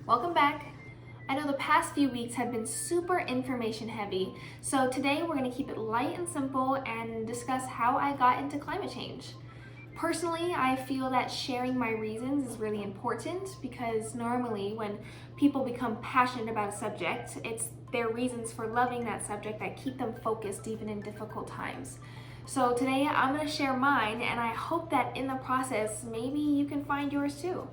Welcome back. I know the past few weeks have been super information heavy, so today we're going to keep it light and simple and discuss how I got into climate change. Personally, I feel that sharing my reasons is really important because normally when people become passionate about a subject, it's their reasons for loving that subject that keep them focused even in difficult times. So today I'm going to share mine, and I hope that in the process maybe you can find yours too.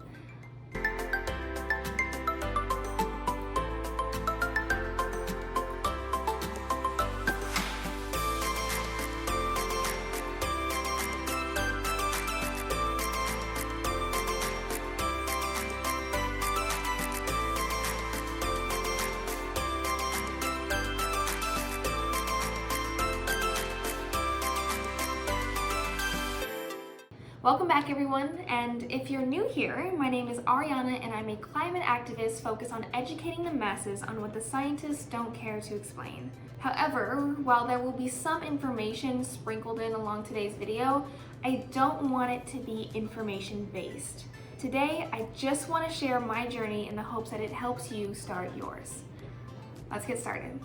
Welcome back everyone, and if you're new here, my name is Ariana and I'm a climate activist focused on educating the masses on what the scientists don't care to explain. However, while there will be some information sprinkled in along today's video, I don't want it to be information-based. Today, I just want to share my journey in the hopes that it helps you start yours. Let's get started.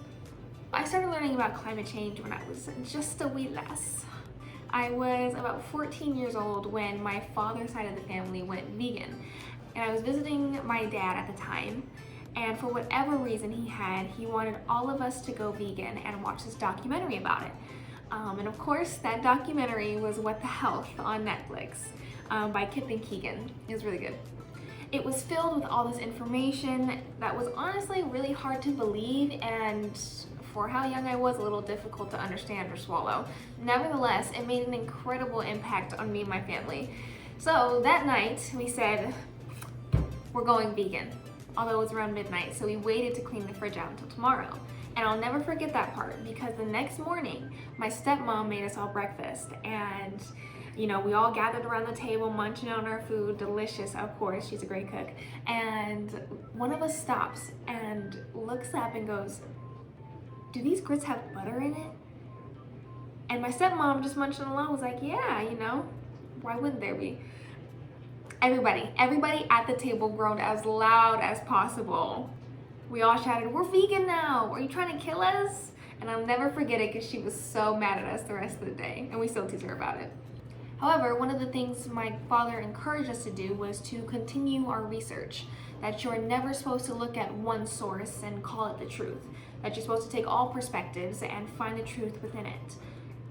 I started learning about climate change when I was just a wee lass. I was about 14 years old when my father's side of the family went vegan, and I was visiting my dad at the time, and for whatever reason he wanted all of us to go vegan and watch this documentary about it. And of course that documentary was What the Health on Netflix by Kip and Keegan. It was really good. It was filled with all this information that was honestly really hard to believe, and for how young I was, a little difficult to understand or swallow. Nevertheless, it made an incredible impact on me and my family. So that night, we said, we're going vegan, although it was around midnight, so we waited to clean the fridge out until tomorrow. And I'll never forget that part, because the next morning, my stepmom made us all breakfast, and we all gathered around the table munching on our food, delicious, of course, she's a great cook. And one of us stops and looks up and goes, "Do these grits have butter in it?" And my stepmom just munching along was like, "Yeah, why wouldn't there be?" Everybody at the table groaned as loud as possible. We all shouted, "We're vegan now! Are you trying to kill us?" And I'll never forget it because she was so mad at us the rest of the day, and we still tease her about it. However, one of the things my father encouraged us to do was to continue our research, that you're never supposed to look at one source and call it the truth, that you're supposed to take all perspectives and find the truth within it.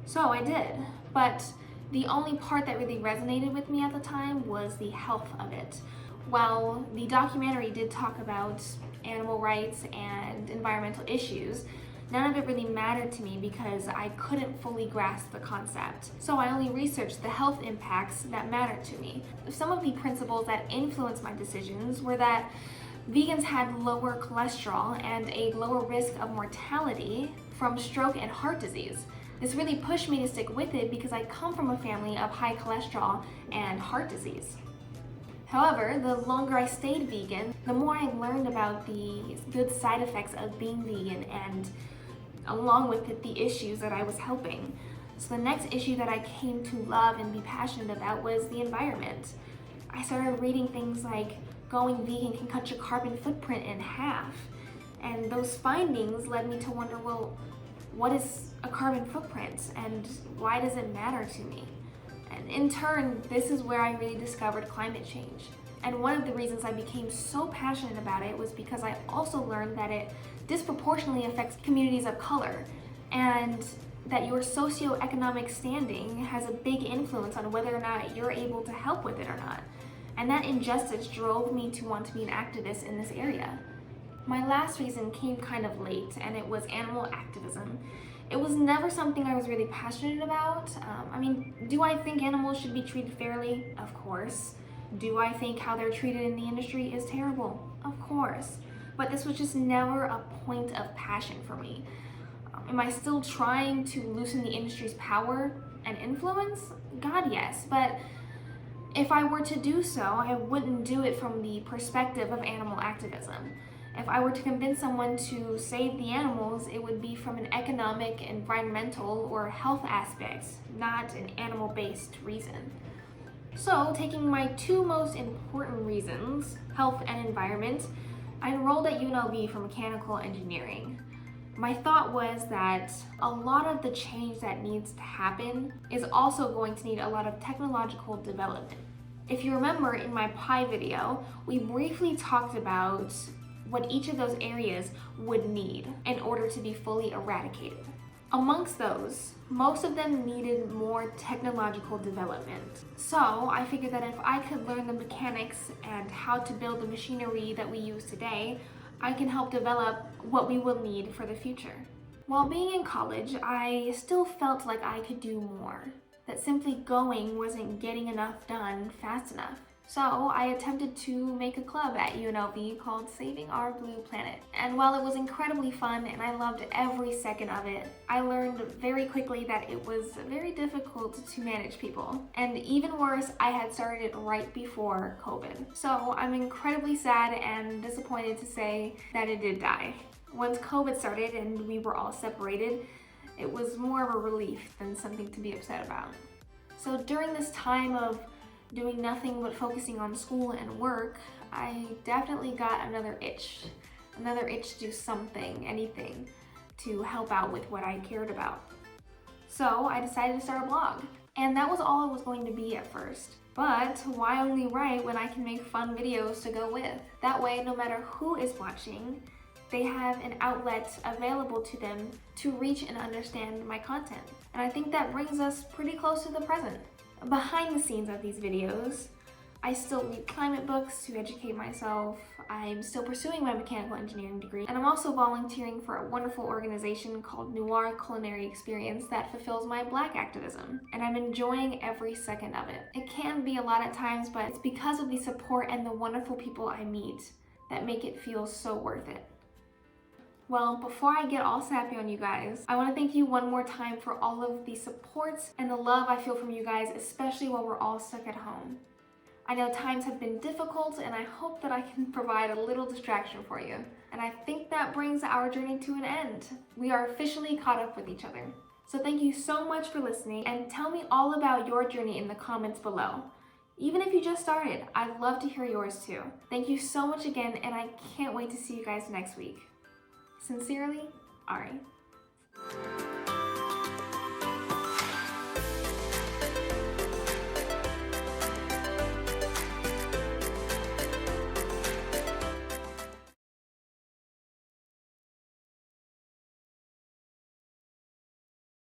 So I did, but the only part that really resonated with me at the time was the health of it. While the documentary did talk about animal rights and environmental issues, none of it really mattered to me because I couldn't fully grasp the concept. So I only researched the health impacts that mattered to me. Some of the principles that influenced my decisions were that vegans had lower cholesterol and a lower risk of mortality from stroke and heart disease. This really pushed me to stick with it because I come from a family of high cholesterol and heart disease. However, the longer I stayed vegan, the more I learned about the good side effects of being vegan, and along with it, the issues that I was helping. So the next issue that I came to love and be passionate about was the environment. I started reading things like going vegan can cut your carbon footprint in half. And those findings led me to wonder, well, what is a carbon footprint and why does it matter to me? And in turn, this is where I really discovered climate change. And one of the reasons I became so passionate about it was because I also learned that it disproportionately affects communities of color, and that your socioeconomic standing has a big influence on whether or not you're able to help with it or not. And that injustice drove me to want to be an activist in this area. My last reason came kind of late, and it was animal activism. It was never something I was really passionate about. Do I think animals should be treated fairly? Of course. Do I think how they're treated in the industry is terrible? Of course. But this was just never a point of passion for me. Am I still trying to loosen the industry's power and influence? God, yes. But if I were to do so, I wouldn't do it from the perspective of animal activism. If I were to convince someone to save the animals, it would be from an economic, environmental, or health aspect, not an animal-based reason. So, taking my two most important reasons, health and environment, I enrolled at UNLV for mechanical engineering. My thought was that a lot of the change that needs to happen is also going to need a lot of technological development. If you remember in my pie video, we briefly talked about what each of those areas would need in order to be fully eradicated. Amongst those, most of them needed more technological development. So I figured that if I could learn the mechanics and how to build the machinery that we use today, I can help develop what we will need for the future. While being in college, I still felt like I could do more, that simply going wasn't getting enough done fast enough. So I attempted to make a club at UNLV called Saving Our Blue Planet. And while it was incredibly fun and I loved every second of it, I learned very quickly that it was very difficult to manage people. And even worse, I had started it right before COVID. So I'm incredibly sad and disappointed to say that it did die. Once COVID started and we were all separated, it was more of a relief than something to be upset about. So during this time of doing nothing but focusing on school and work, I definitely got another itch to do something, anything, to help out with what I cared about. So I decided to start a blog. And that was all it was going to be at first. But why only write when I can make fun videos to go with? That way, no matter who is watching, they have an outlet available to them to reach and understand my content. And I think that brings us pretty close to the present. Behind the scenes of these videos, I still read climate books to educate myself. I'm still pursuing my mechanical engineering degree, and I'm also volunteering for a wonderful organization called Noir Culinary Experience that fulfills my Black activism, and I'm enjoying every second of it. It can be a lot at times, but it's because of the support and the wonderful people I meet that make it feel so worth it. Well, before I get all sappy on you guys, I want to thank you one more time for all of the supports and the love I feel from you guys, especially while we're all stuck at home. I know times have been difficult, and I hope that I can provide a little distraction for you. And I think that brings our journey to an end. We are officially caught up with each other. So thank you so much for listening, and tell me all about your journey in the comments below. Even if you just started, I'd love to hear yours too. Thank you so much again, and I can't wait to see you guys next week. Sincerely, Ari.